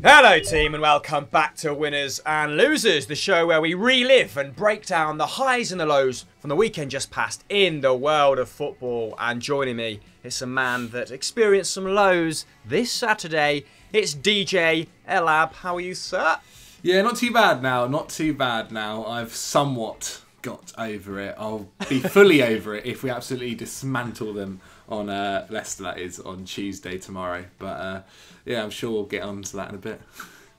Hello team and welcome back to Winners and Losers, the show where we relive and break down the highs and the lows from the weekend just past in the world of football. And joining me is a man that experienced some lows this Saturday. It's DJ Elab. How are you, sir? Yeah, not too bad now. Not too bad now. I've somewhat got over it. I'll be fully over it if we absolutely dismantle them on Leicester, that is, on Tuesday tomorrow. But yeah, I'm sure we'll get on to that in a bit.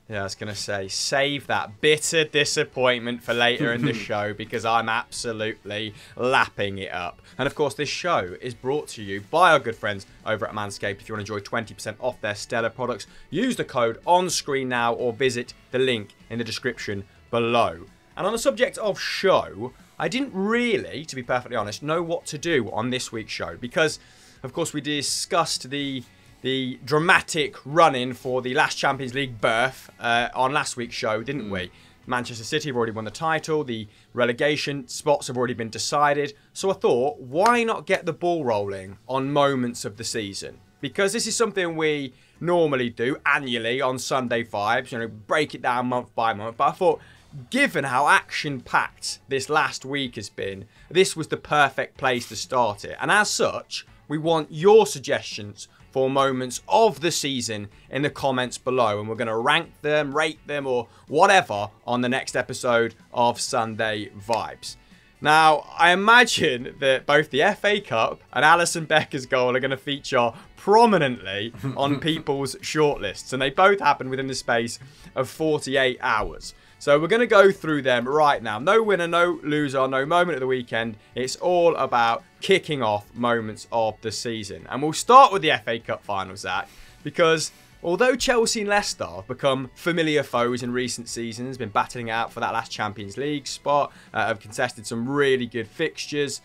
Yeah, I was going to say, save that bitter disappointment for later in the show because I'm absolutely lapping it up. And of course, this show is brought to you by our good friends over at Manscaped. If you want to enjoy 20% off their stellar products, use the code on screen now or visit the link in the description below. And on the subject of show, I didn't really, to be perfectly honest, know what to do on this week's show because, of course, we discussed the dramatic run-in for the last Champions League berth on last week's show, didn't we? Manchester City have already won the title. The relegation spots have already been decided. So I thought, why not get the ball rolling on moments of the season? Because this is something we normally do annually on Sunday Vibes, you know, break it down month by month. But I thought, given how action-packed this last week has been, this was the perfect place to start it. And as such, we want your suggestions for moments of the season in the comments below, and we're going to rank them, rate them, or whatever on the next episode of Sunday Vibes. Now, I imagine that both the FA Cup and Alisson Becker's goal are going to feature prominently on people's shortlists, and they both happened within the space of 48 hours. So we're going to go through them right now. No winner, no loser, no moment of the weekend. It's all about kicking off moments of the season. And we'll start with the FA Cup final, Zach, because although Chelsea and Leicester have become familiar foes in recent seasons, been battling out for that last Champions League spot, have contested some really good fixtures,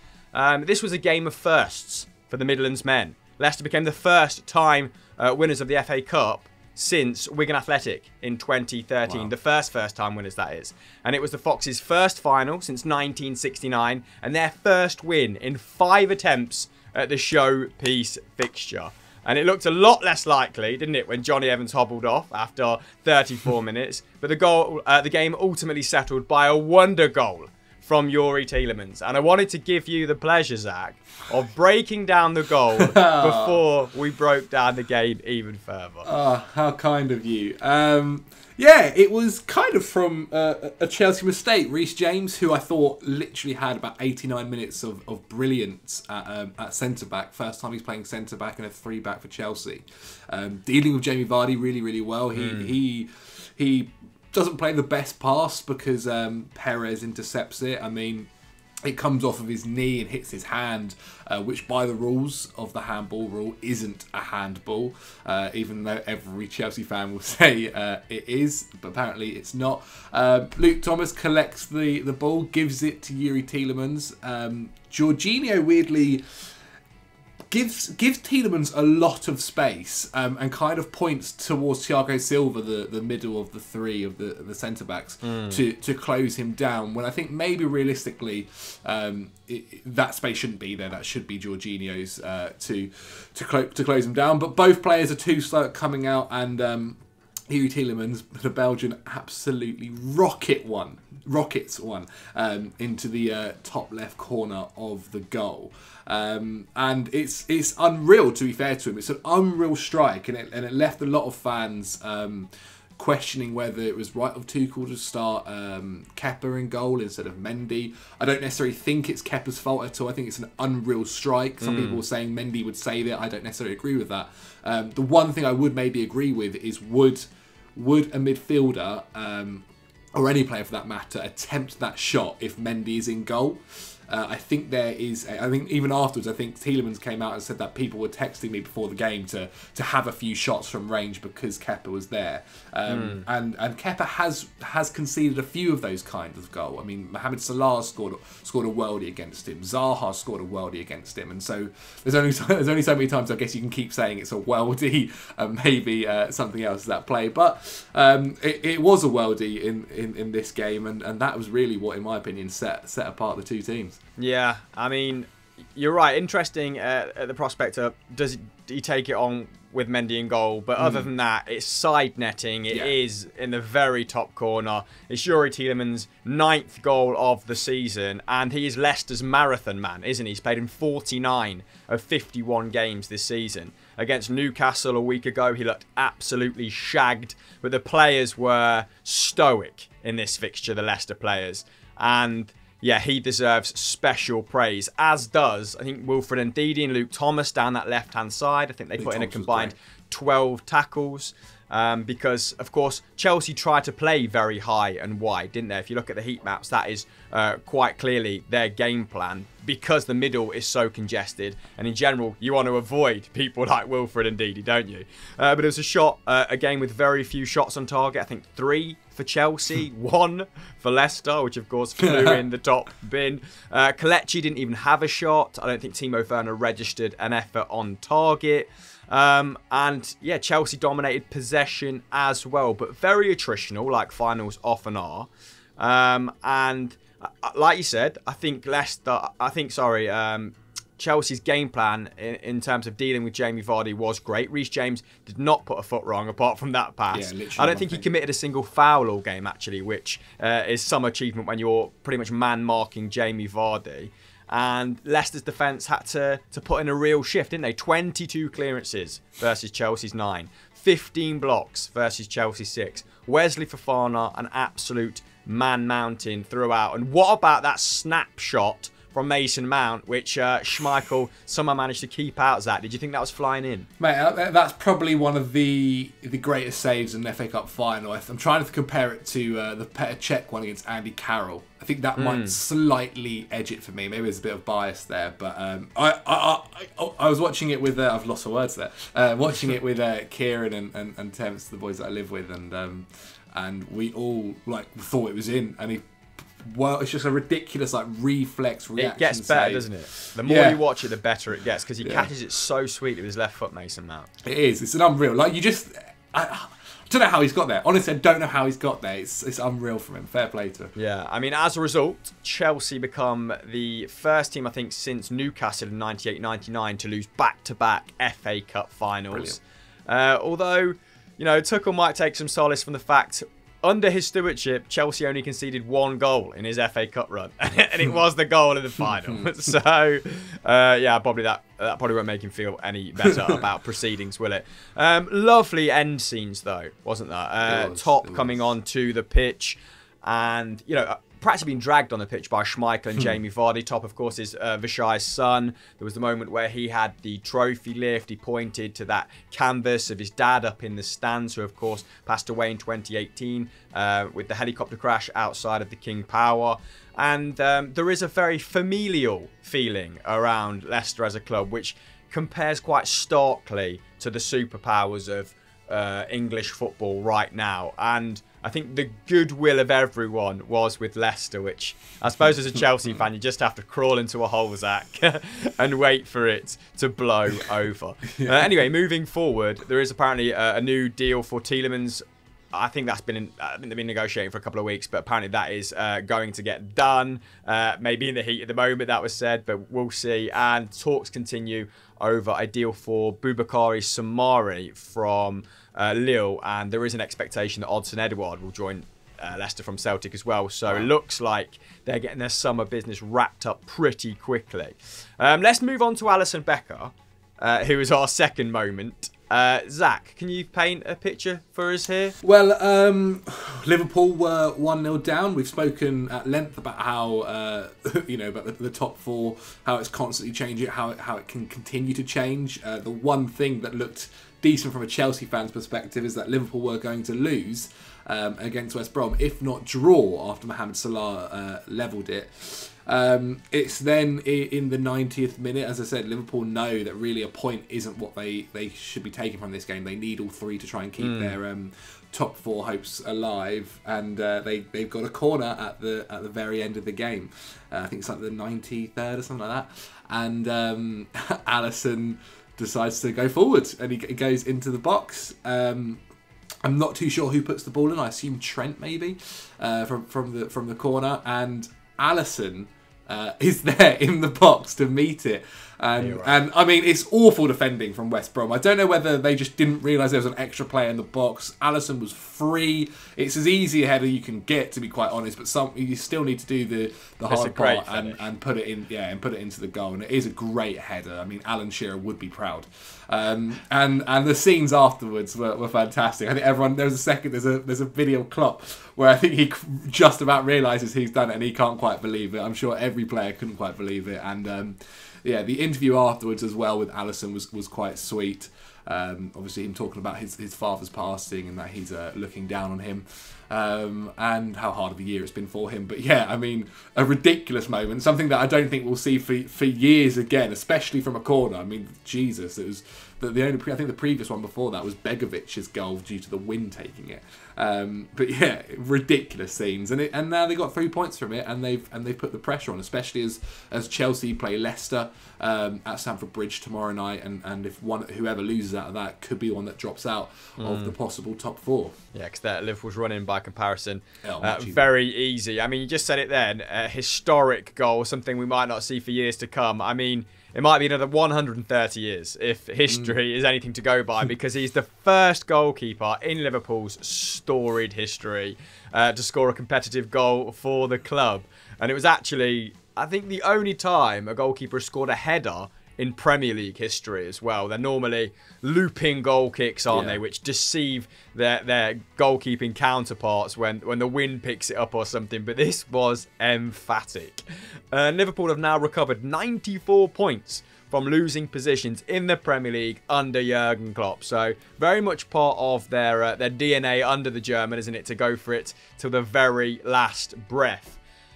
this was a game of firsts for the Midlands men. Leicester became the first time winners of the FA Cup since Wigan Athletic in 2013. Wow. The first time winners, that is. And it was the Foxes' first final since 1969 and their first win in 5 attempts at the showpiece fixture. And it looked a lot less likely, didn't it, when Johnny Evans hobbled off after 34 minutes. But the game ultimately settled by a wonder goal from Youri Tielemans. And I wanted to give you the pleasure, Zach, of breaking down the goal before we broke down the game even further. Oh, how kind of you. Yeah, it was kind of from a Chelsea mistake. Reece James, who I thought literally had about 89 minutes of brilliance at centre-back. First time he's playing centre-back and a 3-back for Chelsea. Dealing with Jamie Vardy really, really well. He doesn't play the best pass because Perez intercepts it. I mean, it comes off of his knee and hits his hand, which by the rules of the handball rule isn't a handball, even though every Chelsea fan will say it is, but apparently it's not. Luke Thomas collects the ball, gives it to Youri Tielemans. Jorginho weirdly gives Tielemans a lot of space and kind of points towards Thiago Silva, the middle of the three of the centre-backs, to close him down, when I think maybe realistically that space shouldn't be there. That should be Jorginho's to close him down. But both players are too slow at coming out, and Youri Tielemans, the Belgian, absolutely rockets one into the top left corner of the goal. And it's unreal, to be fair to him. It's an unreal strike, and it left a lot of fans questioning whether it was right of Tuchel to start Kepa in goal instead of Mendy. I don't necessarily think it's Kepa's fault at all. I think it's an unreal strike. Some people were saying Mendy would save it. I don't necessarily agree with that. The one thing I would maybe agree with is would a midfielder or any player for that matter attempt that shot if Mendy is in goal? I think even afterwards, I think Tielemans came out and said that people were texting me before the game to have a few shots from range because Kepa was there. And Kepa has conceded a few of those kinds of goals. I mean, Mohamed Salah scored a worldie against him. Zaha scored a worldie against him. And so there's only so many times I guess you can keep saying it's a worldie and maybe something else is at play. But it was a worldie in this game, and that was really what, in my opinion, set apart the two teams. Yeah, I mean, you're right. Interesting at the prospect of, does he take it on with Mendy in goal, but other than that, it's side netting. It is in the very top corner. It's Yuri Tielemans' 9th goal of the season, and he is Leicester's marathon man, isn't he? He's played in 49 of 51 games this season. Against Newcastle a week ago, he looked absolutely shagged, but the players were stoic in this fixture, the Leicester players, and yeah, he deserves special praise, as does, I think, Wilfred Ndidi and Luke Thomas down that left-hand side. I think they put in a combined 12 tackles because, of course, Chelsea tried to play very high and wide, didn't they? If you look at the heat maps, that is quite clearly their game plan because the middle is so congested. And in general, you want to avoid people like Wilfred Ndidi, don't you? But it was a shot, a game with very few shots on target. I think 3 for Chelsea, 1 for Leicester, which of course flew in the top bin. Kelechi didn't even have a shot. I don't think Timo Werner registered an effort on target. And yeah, Chelsea dominated possession as well, but very attritional, like finals often are. And like you said, I think Chelsea's game plan in terms of dealing with Jamie Vardy was great. Reece James did not put a foot wrong apart from that pass. Yeah, I don't think he committed a single foul all game, actually, which is some achievement when you're pretty much man-marking Jamie Vardy. And Leicester's defence had to put in a real shift, didn't they? 22 clearances versus Chelsea's 9. 15 blocks versus Chelsea's 6. Wesley Fofana, an absolute man-mountain throughout. And what about that snapshot from Mason Mount, which Schmeichel somehow managed to keep out, Zach? Did you think that was flying in? Mate, that's probably one of the greatest saves in the FA Cup final. I'm trying to compare it to the Petr Cech one against Andy Carroll. I think that might slightly edge it for me. Maybe there's a bit of bias there, but I was watching it with I've lost my words there. Watching it with Kieran and Temps, the boys that I live with, and we all thought it was in, and he. Well, it's just a ridiculous reflex reaction. It gets better, doesn't it? The more you watch it, the better it gets because he catches it so sweetly with his left foot, Mason Mount. It is. It's an unreal. I don't know how he's got there. Honestly, I don't know how he's got there. It's unreal from him. Fair play to him. Yeah, I mean, as a result, Chelsea become the first team, I think, since Newcastle in 98-99 to lose back-to-back FA Cup finals. Although, Tuchel might take some solace from the fact under his stewardship, Chelsea only conceded 1 goal in his FA Cup run, and it was the goal in the final. So, probably that probably won't make him feel any better about proceedings, will it? Lovely end scenes, though, wasn't there? Top coming onto the pitch, and practically being dragged on the pitch by Schmeichel and Jamie Vardy. Top, of course, is Vishai's son. There was the moment where he had the trophy lift. He pointed to that canvas of his dad up in the stands, who, of course, passed away in 2018 with the helicopter crash outside of the King Power. And there is a very familial feeling around Leicester as a club, which compares quite starkly to the superpowers of English football right now. And I think the goodwill of everyone was with Leicester, which I suppose as a Chelsea fan, you just have to crawl into a hole, Zach, and wait for it to blow over. Anyway, moving forward, there is apparently a new deal for Tielemans. I think they've been negotiating for a couple of weeks, but apparently that is going to get done. Maybe in the heat of the moment, that was said, but we'll see. And talks continue over a deal for Boubakary Samari from Lille, and there is an expectation that Odsonne Edouard will join Leicester from Celtic as well. So it looks like they're getting their summer business wrapped up pretty quickly. Let's move on to Alisson Becker, who is our second moment. Zach, can you paint a picture for us here? Well, Liverpool were 1-0 down. We've spoken at length about how, about the top 4, how it's constantly changing, how it can continue to change. The one thing that looked decent from a Chelsea fan's perspective is that Liverpool were going to lose against West Brom, if not draw, after Mohamed Salah levelled it. It's then in the 90th minute, as I said, Liverpool know that really a point isn't what they should be taking from this game. They need all 3 to try and keep their top 4 hopes alive, and they've got a corner at the very end of the game. I think it's like the 93rd or something like that, and Alisson decides to go forward, and he goes into the box. I'm not too sure who puts the ball in. I assume Trent maybe from the corner, and Alisson is there in the box to meet it. And I mean, it's awful defending from West Brom. I don't know whether they just didn't realise there was an extra player in the box. Alisson was free. It's as easy a header you can get, to be quite honest. But you still need to do the hard part and put it in, and put it into the goal. And it is a great header. I mean, Alan Shearer would be proud. And the scenes afterwards were fantastic. I think everyone there's a video Klopp where I think he just about realises he's done it and he can't quite believe it. I'm sure every player couldn't quite believe it. And the interview afterwards as well with Alisson was quite sweet. Obviously, him talking about his father's passing and that he's looking down on him, and how hard of a year it's been for him. But yeah, I mean, a ridiculous moment, something that I don't think we'll see for years again, especially from a corner. I mean, Jesus, it was I think the previous one before that was Begovic's goal due to the wind taking it. But yeah, ridiculous scenes, and now they got 3 points from it, and they've put the pressure on, especially as Chelsea play Leicester at Stamford Bridge tomorrow night, and if whoever loses out of that could be one that drops out of the possible top 4. Yeah, because Liverpool's running by comparison very easy. I mean, you just said it then, a historic goal, something we might not see for years to come. I mean, it might be another 130 years if history is anything to go by, because he's the first goalkeeper in Liverpool's storied history to score a competitive goal for the club. And it was actually, I think, the only time a goalkeeper has scored a header in Premier League history as well. They're normally looping goal kicks, aren't they, which deceive their goalkeeping counterparts when the wind picks it up or something. But this was emphatic. Liverpool have now recovered 94 points from losing positions in the Premier League under Jurgen Klopp. So very much part of their DNA under the German, isn't it, to go for it till the very last breath.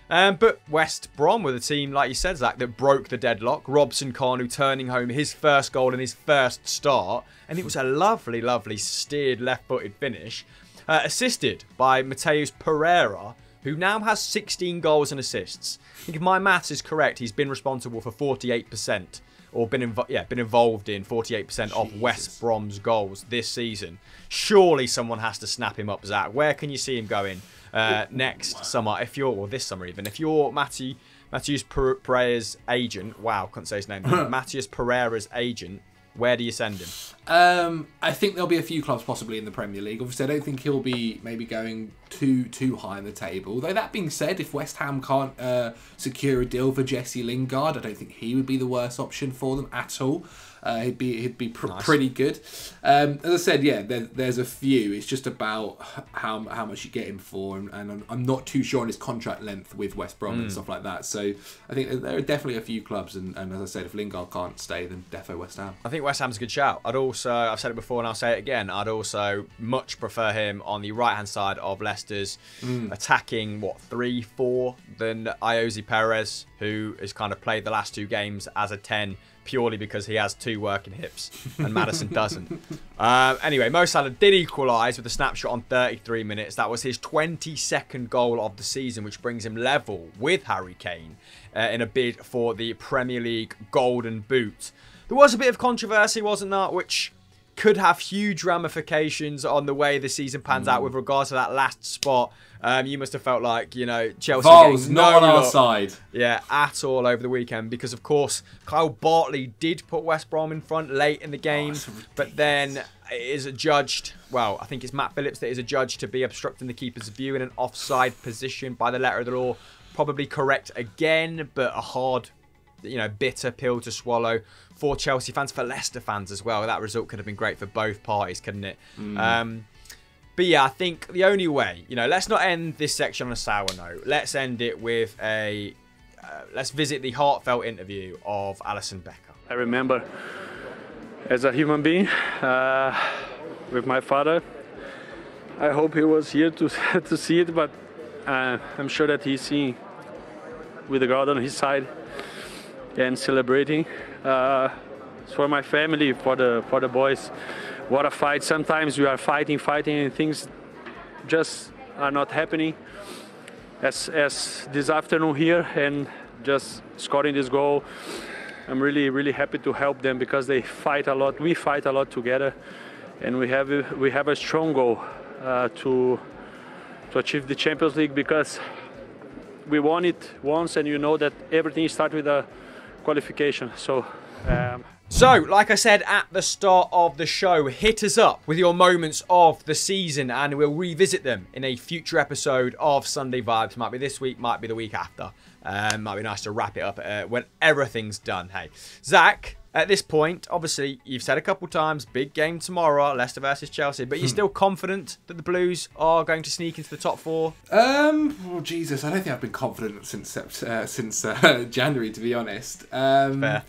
But West Brom were the team, like you said, Zach, that broke the deadlock. Robson Kanu turning home his first goal in his first start. And it was a lovely, lovely steered left-footed finish. Assisted by Mateus Pereira, who now has 16 goals and assists. I think if my maths is correct, he's been responsible for 48%. Or been involved in 48% of West Brom's goals this season. Surely someone has to snap him up, Zach. Where can you see him going next summer? This summer even. If you're Matheus Pereira's agent, wow, couldn't say his name. Matheus Pereira's agent, where do you send him? I think there'll be a few clubs possibly in the Premier League. Obviously, I don't think he'll be maybe going too high in the table. Though that being said, if West Ham can't secure a deal for Jesse Lingard, I don't think he would be the worst option for them at all. He'd be nice. Pretty good. As I said, yeah, there's a few. It's just about how much you get him for, and I'm not too sure on his contract length with West Brom and stuff like that. So I think there are definitely a few clubs, and as I said, if Lingard can't stay, then defo West Ham. I think West Ham's a good shout. I've said it before and I'll say it again, I'd also much prefer him on the right-hand side of Leicester's attacking, 3-4 than Iosi Perez, who has kind of played the last 2 games as a 10 purely because he has 2 working hips and Maddison doesn't. Anyway, Mo Salah did equalise with a snapshot on 33 minutes. That was his 22nd goal of the season, which brings him level with Harry Kane in a bid for the Premier League Golden Boot. There was a bit of controversy, wasn't there, which could have huge ramifications on the way the season pans out with regards to that last spot. You must have felt like, Chelsea was not on our side. Yeah, at all over the weekend, because of course Kyle Bartley did put West Brom in front late in the game, but then it is adjudged, I think it's Matt Phillips that is adjudged to be obstructing the keeper's view in an offside position by the letter of the law. Probably correct again, but a hard, bitter pill to swallow for Chelsea fans, for Leicester fans as well. That result could have been great for both parties, couldn't it? But yeah, I think the only way, let's not end this section on a sour note. Let's end it with let's visit the heartfelt interview of Alisson Becker. I remember as a human being with my father. I hope he was here to see it, but I'm sure that he's seeing with the God on his side and celebrating. For my family, for the boys. What a fight. Sometimes we are fighting and things just are not happening. As this afternoon here, and just scoring this goal, I'm really happy to help them, because they fight a lot. We fight a lot together, and we have a strong goal to achieve the Champions League, because we won it once, and you know that everything starts with a qualification. So. So, like I said at the start of the show, hit us up with your moments of the season and we'll revisit them in a future episode of Sunday Vibes. Might be this week, might be the week after. Might be nice to wrap it up when everything's done. Hey, Zach, at this point, obviously, you've said a couple times, big game tomorrow, Leicester versus Chelsea, but you're still confident that the Blues are going to sneak into the top 4? Well, Jesus, I don't think I've been confident since January, to be honest. Fair.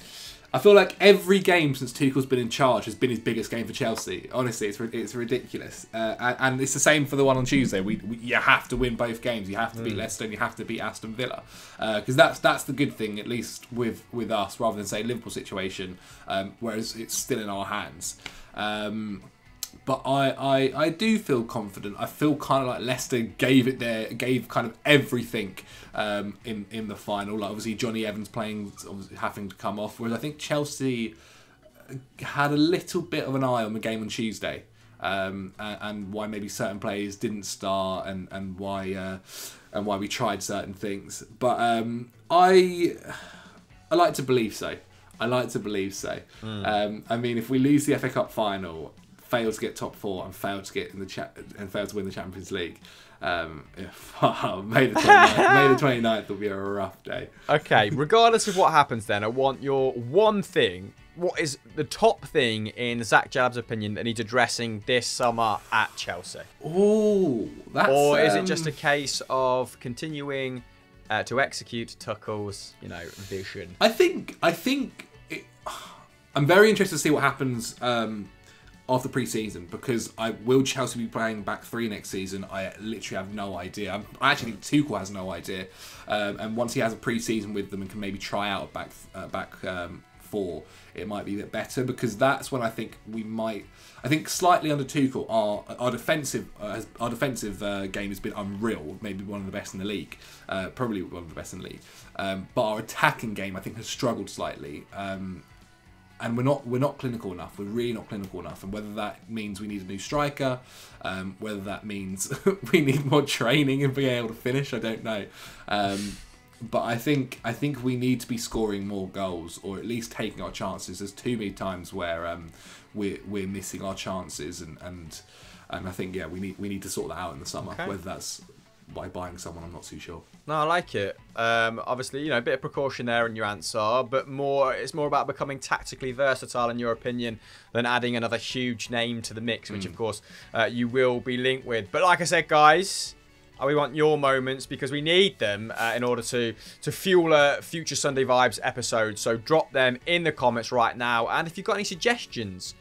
I feel like every game since Tuchel's been in charge has been his biggest game for Chelsea. Honestly, it's ridiculous. And it's the same for the one on Tuesday. You have to win both games. You have to beat Leicester and you have to beat Aston Villa. Because that's the good thing, at least with us, rather than, say, Liverpool situation, whereas it's still in our hands. But I do feel confident. I feel kind of like Leicester gave kind of everything in the final. Like, obviously Johnny Evans having to come off, whereas I think Chelsea had a little bit of an eye on the game on Tuesday, and why maybe certain players didn't start, and why we tried certain things. But I like to believe so. I mean, if we lose the FA Cup final, fail to get top 4 and fail to get in and fail to win the Champions League, May the 29th will be a rough day. Okay, regardless of what happens then, I want your one thing. What is the top thing, in Zach Jalab's opinion, that needs addressing this summer at Chelsea? Oh, that's... Or is it just a case of continuing to execute Tuchel's, vision? I think I'm very interested to see what happens after pre-season, because will Chelsea be playing back 3 next season? I literally have no idea. I actually think Tuchel has no idea, and once he has a pre-season with them and can maybe try out back 4, it might be a bit better, because that's when I think we might. I think slightly under Tuchel, our defensive game has been unreal, maybe one of the best in the league, probably one of the best in the league. But our attacking game, I think, has struggled slightly. And we're not clinical enough. We're really not clinical enough. And whether that means we need a new striker, whether that means we need more training and being able to finish, I don't know. But I think we need to be scoring more goals, or at least taking our chances. There's too many times where we're missing our chances, and I think we need to sort that out in the summer. Okay. Whether that's by buying someone, I'm not too sure. No, I like it. Obviously, a bit of precaution there in your answer, but it's more about becoming tactically versatile, in your opinion, than adding another huge name to the mix, which of course you will be linked with. But like I said, guys, we want your moments, because we need them in order to fuel a future Sunday Vibes episode. So drop them in the comments right now, and if you've got any suggestions,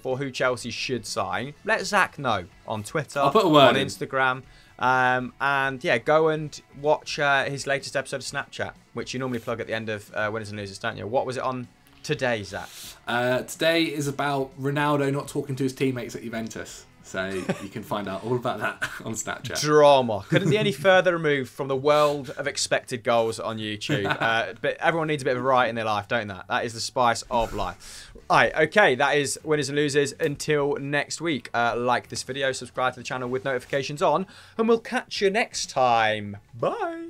for who Chelsea should sign, let Zach know on Twitter, I'll put a word on in. Instagram. And yeah, go and watch his latest episode of Snapchat, which you normally plug at the end of Winners and Losers, don't you? What was it on today, Zach? Today is about Ronaldo not talking to his teammates at Juventus. So you can find out all about that on Snapchat. Drama. Couldn't be any further removed from the world of expected goals on YouTube. But everyone needs a bit of variety in their life, don't they? That is the spice of life. Alright, okay, that is Winners and Losers. Until next week, like this video, subscribe to the channel with notifications on, and we'll catch you next time. Bye.